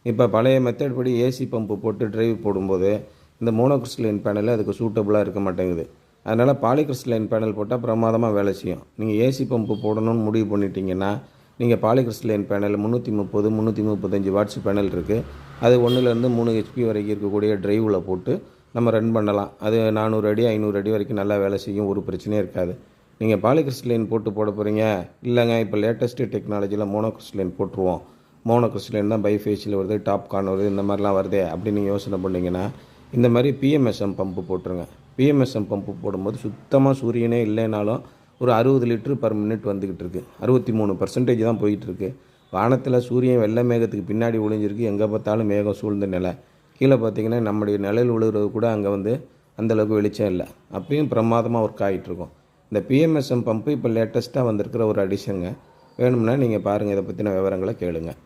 இப்போ பழைய மெத்தட் படி ஏசி பம்பு போட்டு டிரைவ் போடும்போது இந்த மோனோகிறிஸ்டலைன் பேனல் அதுக்கு சூட்டபுளாக இருக்க மாட்டேங்குது. அதனால் பாலிகிறிஸ்டலைன் பேனல் போட்டால் பிரமாதமாக வேலை செய்யும். நீங்கள் ஏசி பம்பு போடணும்னு முடிவு பண்ணிட்டீங்கன்னா நீங்கள் பாலிகிறிஸ்டலைன் பேனல் 330 335 வாட்ஸ் பேனல் இருக்குது. அது 1லேருந்து 3 ஹெச்பி வரைக்கும் இருக்கக்கூடிய டிரைவில் போட்டு நம்ம ரன் பண்ணலாம். அது 400 அடி 500 அடி வரைக்கும் நல்லா வேலை செய்யும், ஒரு பிரச்சனையும் இருக்காது. நீங்கள் பாலிகிறிஸ்டலைன் போட்டு போட போகிறீங்க, இல்லைங்க இப்போ லேட்டஸ்ட்டு டெக்னாலஜியில் மோனோகிறிஸ்டலைன் போட்டுருவோம், மோனோகிறிஸ்டலைன் தான் பைஃபேஷியல் வருது, டாப்கார்ன் வருது, இந்த மாதிரிலாம் வருதே அப்படின்னு நீங்கள் யோசனை பண்ணிங்கன்னா இந்த மாதிரி பிஎம்எஸ்எம் பம்பு போட்டுருங்க. பிஎம்எஸ்எம் பம்பு போடும்போது சுத்தமாக சூரியனே இல்லைனாலும் ஒரு 60 லிட்டரு பர் மினிட் வந்துக்கிட்டு இருக்குது. 63% தான் போயிட்டுருக்கு. வானத்தில் சூரியன் வெள்ளை மேகத்துக்கு பின்னாடி ஒளிஞ்சிருக்கு, எங்கே பார்த்தாலும் மேகம் சூழ்ந்த நிலை. கீழே பார்த்திங்கன்னா நம்முடைய நிழல் விழுகிறது கூட அங்கே வந்து அந்தளவுக்கு வெளிச்சம் இல்லை, அப்பயும் பிரமாதமாக ஒர்க் ஆகிட்டுருக்கும். இந்த பிஎம்எஸ்எம் பம்பு இப்போ லேட்டஸ்ட்டாக வந்திருக்கிற ஒரு அடிஷனுங்க. வேணும்னா நீங்கள் பாருங்கள், இதை பற்றின விவரங்களை கேளுங்கள்.